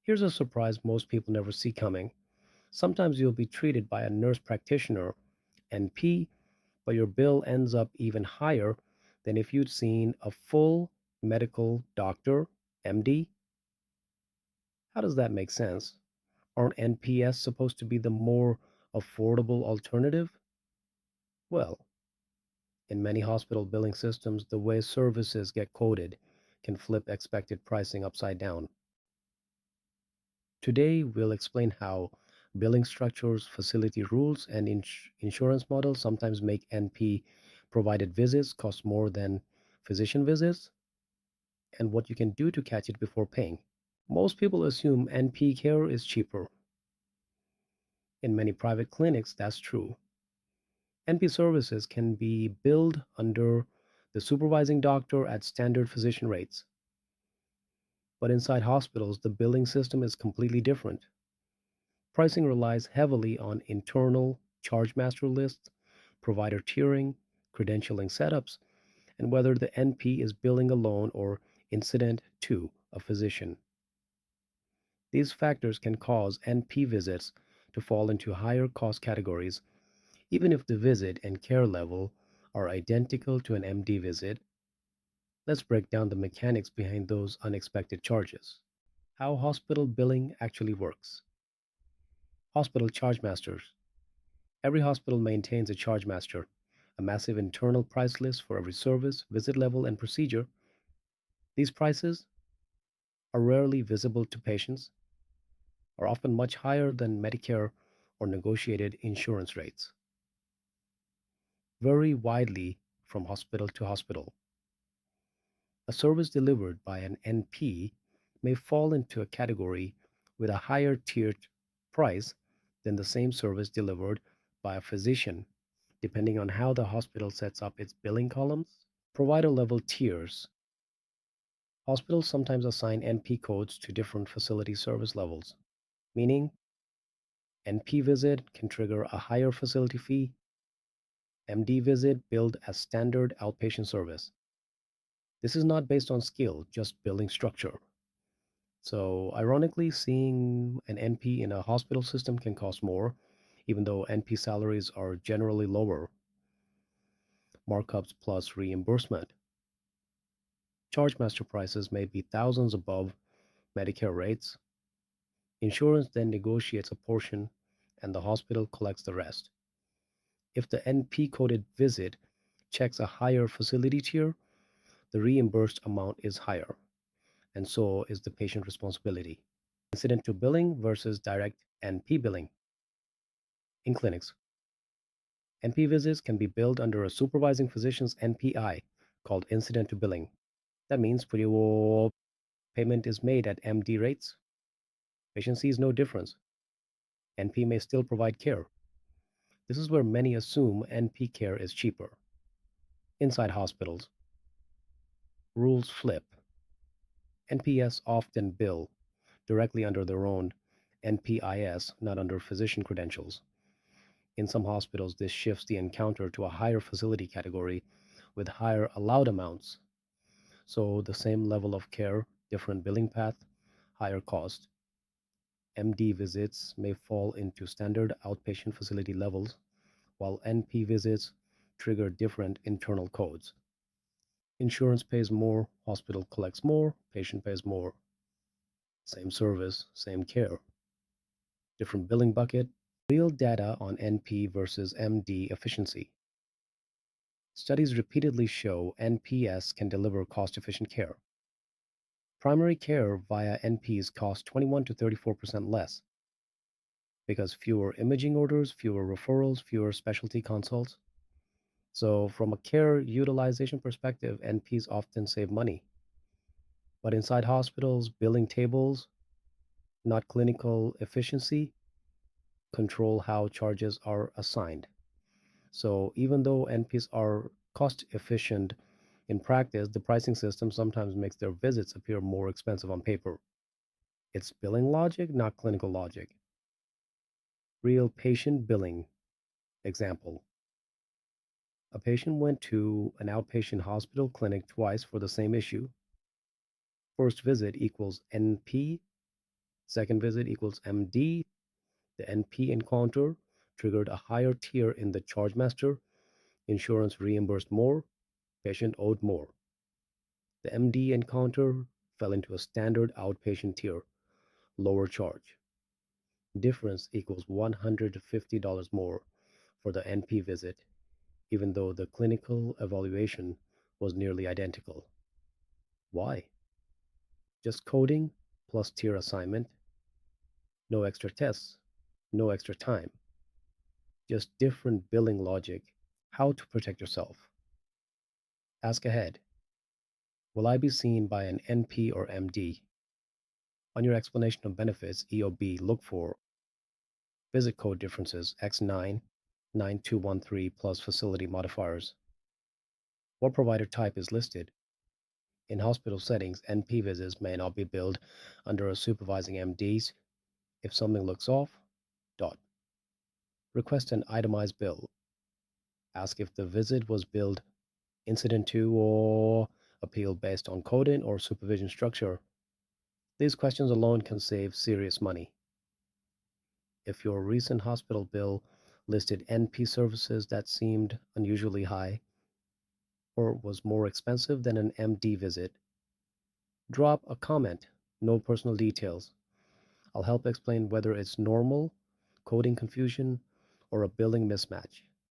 Here's a surprise most people never see coming. Sometimes you'll be treated by a nurse practitioner, NP, but your bill ends up even higher than if you'd seen a full medical doctor, MD. How does that make sense? Aren't NPS supposed to be the more affordable alternative? Well, in many hospital billing systems, the way services get coded can flip expected pricing upside down. Today, we'll explain how billing structures, facility rules, and insurance models sometimes make NP provided visits cost more than physician visits, and what you can do to catch it before paying. Most people assume NP care is cheaper. In many private clinics, that's true. NP services can be billed under the supervising doctor at standard physician rates. But inside hospitals, the billing system is completely different. Pricing relies heavily on internal charge master lists, provider tiering, credentialing setups, and whether the NP is billing alone or incident to a physician. These factors can cause NP visits to fall into higher cost categories, even if the visit and care level are identical to an MD visit. Let's break down the mechanics behind those unexpected charges. How hospital billing actually works. Hospital charge masters. Every hospital maintains a charge master, a massive internal price list for every service, visit level, and procedure. These prices are rarely visible to patients, are often much higher than Medicare or negotiated insurance rates, vary widely from hospital to hospital. A service delivered by an NP may fall into a category with a higher tiered price than the same service delivered by a physician, depending on how the hospital sets up its billing columns. Provider level tiers. Hospitals sometimes assign NP codes to different facility service levels, meaning NP visit can trigger a higher facility fee, MD visit billed as standard outpatient service. This is not based on skill, just billing structure. So, ironically, seeing an NP in a hospital system can cost more, even though NP salaries are generally lower, markups plus reimbursement. Charge master prices may be thousands above Medicare rates. Insurance then negotiates a portion and the hospital collects the rest. If the NP coded visit checks a higher facility tier, the reimbursed amount is higher, and so is the patient responsibility. Incident to billing versus direct NP billing. In clinics, NP visits can be billed under a supervising physician's NPI called incident to billing. That means your payment is made at MD rates. Patient sees no difference. NP may still provide care. This is where many assume NP care is cheaper. Inside hospitals, rules flip. NPS often bill directly under their own NPIS, not under physician credentials. In some hospitals, this shifts the encounter to a higher facility category with higher allowed amounts. So the same level of care, different billing path, higher cost. MD visits may fall into standard outpatient facility levels, while NP visits trigger different internal codes. Insurance pays more, hospital collects more, patient pays more. Same service, same care. Different billing bucket. Real data on NP versus MD efficiency. Studies repeatedly show NPS can deliver cost efficient care. Primary care via NPs costs 21 to 34% less because fewer imaging orders, fewer referrals, fewer specialty consults. So, from a care utilization perspective, NPs often save money. But inside hospitals, billing tables, not clinical efficiency, control how charges are assigned. So, even though NPs are cost efficient in practice, the pricing system sometimes makes their visits appear more expensive on paper. It's billing logic, not clinical logic. Real patient billing example. A patient went to an outpatient hospital clinic twice for the same issue. First visit equals NP, Second visit equals MD. The NP encounter triggered a higher tier in the charge master. Insurance reimbursed more. Patient owed more. The MD encounter fell into a standard outpatient tier, lower charge. Difference equals $150 more for the NP visit, even though the clinical evaluation was nearly identical. Why? Just coding plus tier assignment, no extra tests, no extra time, just different billing logic. How to protect yourself? Ask ahead. Will I be seen by an NP or MD? On your explanation of benefits, EOB, look for visit code differences X9 9213 plus facility modifiers. What provider type is listed? In hospital settings, NP visits may not be billed under a supervising MD's. If something looks off, dot. Request an itemized bill. Ask if the visit was billed incident to or appeal based on coding or supervision structure. These questions alone can save serious money. If your recent hospital bill listed NP services that seemed unusually high or was more expensive than an MD visit, drop a comment, no personal details. I'll help explain whether it's normal, coding confusion, or a billing mismatch.